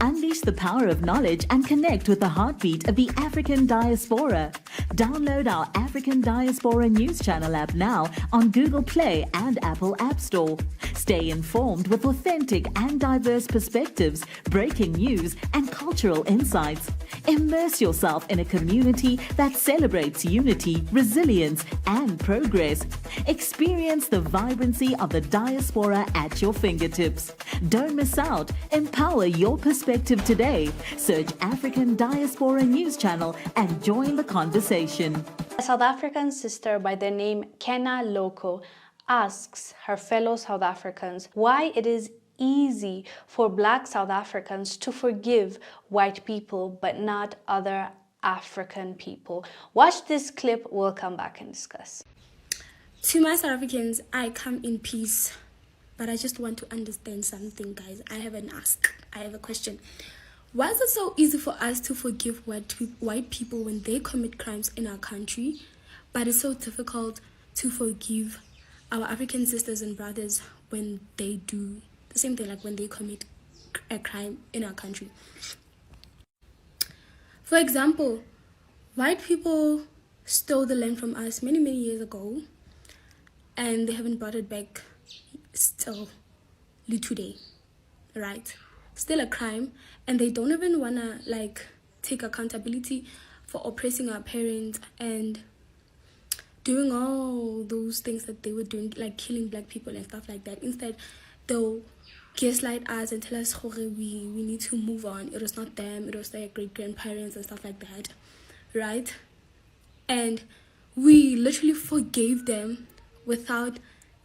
Unleash the power of knowledge and connect with the heartbeat of the African diaspora. Download our African Diaspora News Channel app now on Google Play and Apple App Store. Stay informed with authentic and diverse perspectives, breaking news, and cultural insights. Immerse yourself in a community that celebrates unity, resilience, and progress. Experience the vibrancy of the diaspora at your fingertips. Don't miss out. Empower your perspective today. Search African Diaspora News Channel and join the conversation. A South African sister by the name Kenna Loko asks her fellow South Africans why it is easy for Black South Africans to forgive white people but not other African people. Watch this clip, we'll come back and discuss. To my South Africans, I come in peace, but I just want to understand something, guys. I have a question. Why is it so easy for us to forgive white people when they commit crimes in our country, but it's so difficult to forgive our African sisters and brothers when they do the same thing, like when they commit a crime in our country? For example, white people stole the land from us many, many years ago, and they haven't brought it back still today, right? Still a crime, and they don't even wanna take accountability for oppressing our parents and doing all those things that they were doing, like killing Black people and stuff like that. Instead, they'll gaslight us and tell us we need to move on. It was not them, it was their great-grandparents and stuff like that, right? And we literally forgave them without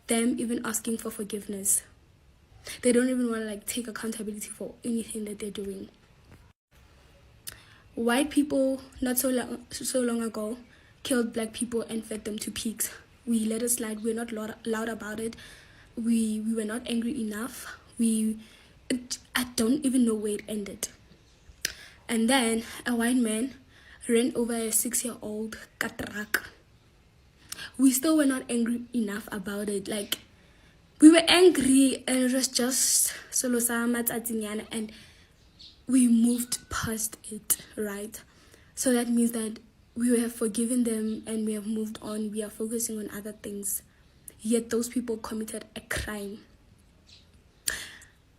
them even asking for forgiveness. They don't even want to take accountability for anything that they're doing. White people not so long ago killed Black people and fed them to pigs. We let it slide. We're not loud about it. We were not angry enough. I don't even know where it ended. And then a white man ran over a 6-year-old katrak. We still were not angry enough about it. We were angry and it was just and we moved past it, right? So that means that we have forgiven them and we have moved on. We are focusing on other things. Yet those people committed a crime.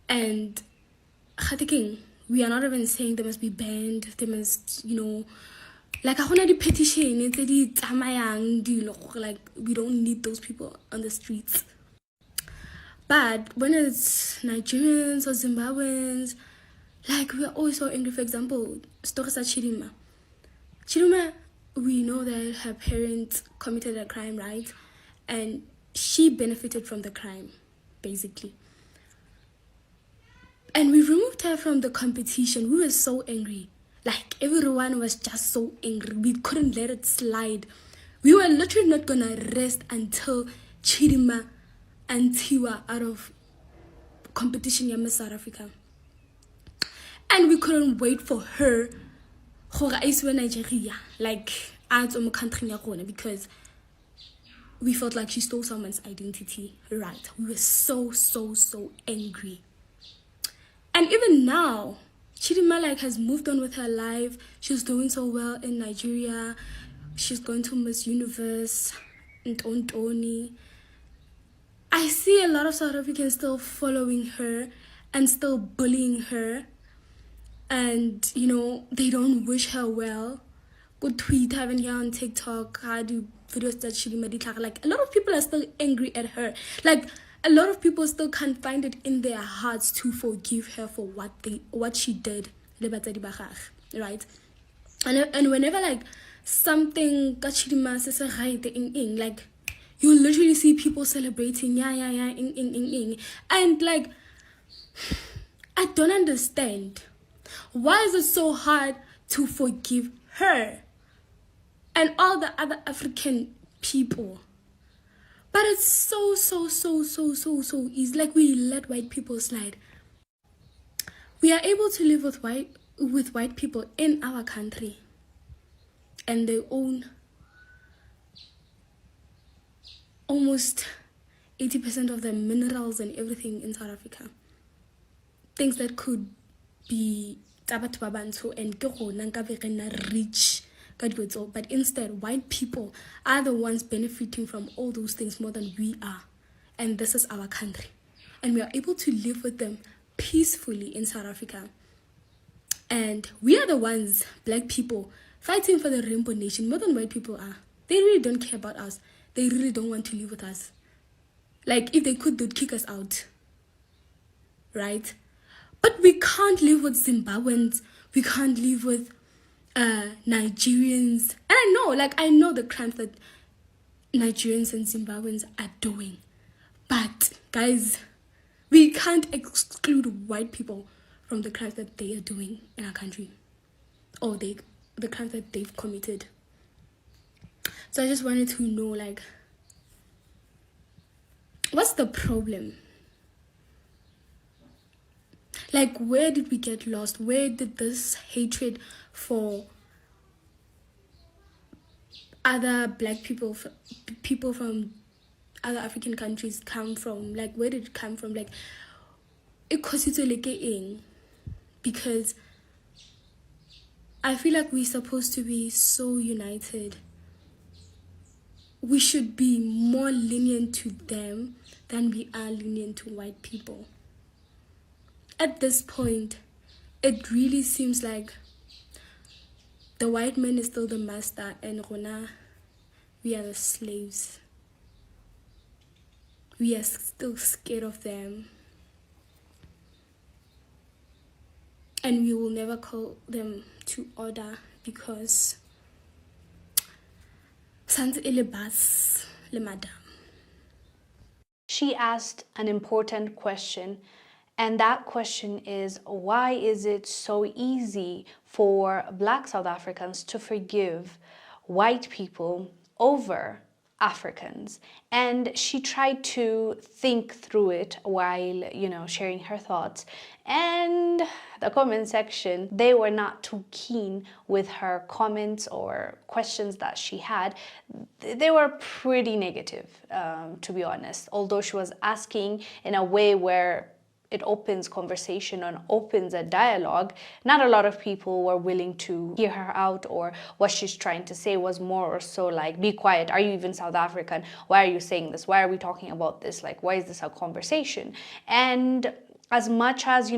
And we are not even saying they must be banned. They must, I want the petition. We don't need those people on the streets. But when it's Nigerians or Zimbabweans, we're always so angry. For example, Storisa Chidima. Chidima, we know that her parents committed a crime, right? And she benefited from the crime, basically. And we removed her from the competition. We were so angry. Everyone was just so angry. We couldn't let it slide. We were literally not gonna rest until Chidima and Tiwa out of competition in South Africa. And we couldn't wait for her Nigeria, because we felt like she stole someone's identity, right? We were so angry. And even now, Chidima has moved on with her life. She's doing so well in Nigeria. She's going to Miss Universe in Tontoni. I see a lot of South Africans still following her and still bullying her. And, they don't wish her well. Go tweet, having her on TikTok, how do videos that she made. A lot of people are still angry at her. A lot of people still can't find it in their hearts to forgive her for what she did, right? And whenever something got Chidima says right, you literally see people celebrating, and I don't understand. Why is it so hard to forgive her and all the other African people? But it's so easy. We let white people slide. We are able to live with white people in our country, and they own almost 80% of the minerals and everything in South Africa. Things that could be tsa batho ba bantsho and ke gona nka be re na rich ka dilo tseo. But instead, white people are the ones benefiting from all those things more than we are. And this is our country. And we are able to live with them peacefully in South Africa. And we are the ones, black people, fighting for the rainbow nation more than white people are. They really don't care about us. They really don't want to live with us. Like, if they could, they'd kick us out. Right? But we can't live with Zimbabweans. We can't live with Nigerians. And I know the crimes that Nigerians and Zimbabweans are doing. But, guys, we can't exclude white people from the crimes that they are doing in our country. Or the crimes that they've committed. So I just wanted to know, like, what's the problem? Like, where did we get lost? Where did this hatred for other black people, people from other African countries come from? Like, where did it come from? Like, because I feel like we're supposed to be so united. We should be more lenient to them than we are lenient to white people. At this point, it really seems like the white man is still the master and Rona, we are the slaves. We are still scared of them. And we will never call them to order because She asked an important question, and that question is, why is it so easy for Black South Africans to forgive white people over Africans? And she tried to think through it while, sharing her thoughts. And the comment section, they were not too keen with her comments or questions that she had. They were pretty negative, to be honest. Although she was asking in a way where it opens conversation and opens a dialogue, not a lot of people were willing to hear her out, or what she's trying to say was more or so like, be quiet, are you even South African? Why are you saying this? Why are we talking about this? Like, why is this a conversation? And as much as,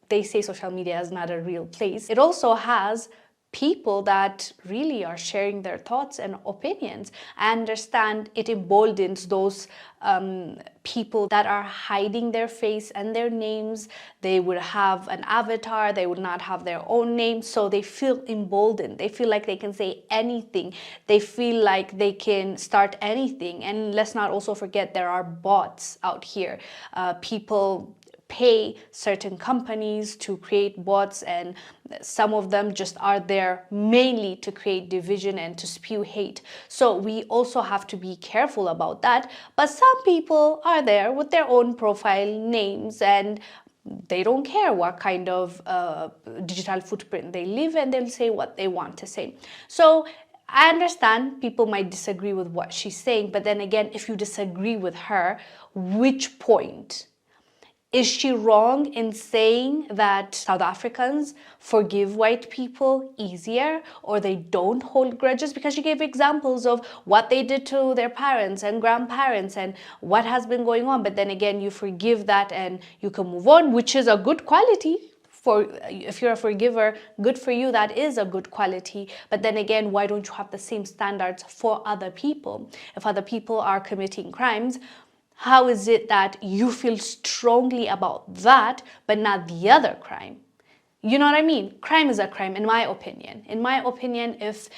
they say social media is not a real place, it also has people that really are sharing their thoughts and opinions. I understand it emboldens those people that are hiding their face and their names. They would have an avatar, they would not have their own name, so they feel emboldened. They feel like they can say anything. They feel like they can start anything. And let's not also forget there are bots out here. People pay certain companies to create bots, and some of them just are there mainly to create division and to spew hate. So we also have to be careful about that. But some people are there with their own profile names, and they don't care what kind of digital footprint they live, and they'll say what they want to say. So I understand people might disagree with what she's saying, but then again, if you disagree with her, which point? Is she wrong in saying that South Africans forgive white people easier, or they don't hold grudges? Because she gave examples of what they did to their parents and grandparents and what has been going on. But then again, you forgive that and you can move on, which is a good quality. If you're a forgiver, good for you, that is a good quality. But then again, why don't you have the same standards for other people? If other people are committing crimes, how is it that you feel strongly about that, but not the other crime? You know what I mean? Crime is a crime, in my opinion. In my opinion, if,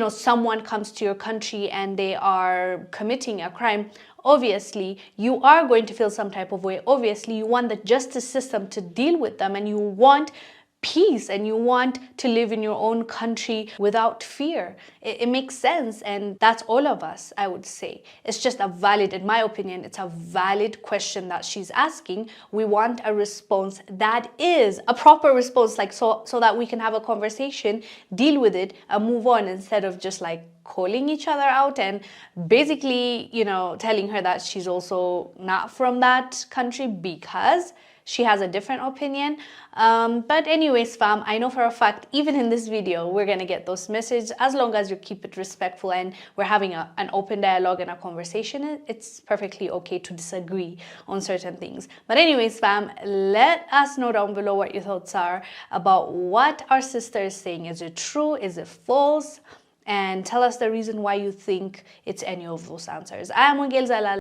someone comes to your country and they are committing a crime, obviously, you are going to feel some type of way. Obviously, you want the justice system to deal with them, and you want peace, and you want to live in your own country without fear. It makes sense, and that's all of us, I would say. It's just in my opinion, it's a valid question that she's asking. We want a response that is a proper response, like so that we can have a conversation, deal with it, and move on, instead of just like calling each other out and basically, telling her that she's also not from that country because she has a different opinion. But anyways, fam, I know for a fact, even in this video, we're gonna get those messages. As long as you keep it respectful and we're having an open dialogue and a conversation, it's perfectly okay to disagree on certain things. But anyways, fam, let us know down below what your thoughts are about what our sister is saying. Is it true? Is it false? And tell us the reason why you think it's any of those answers. I am Wongel Zelalem.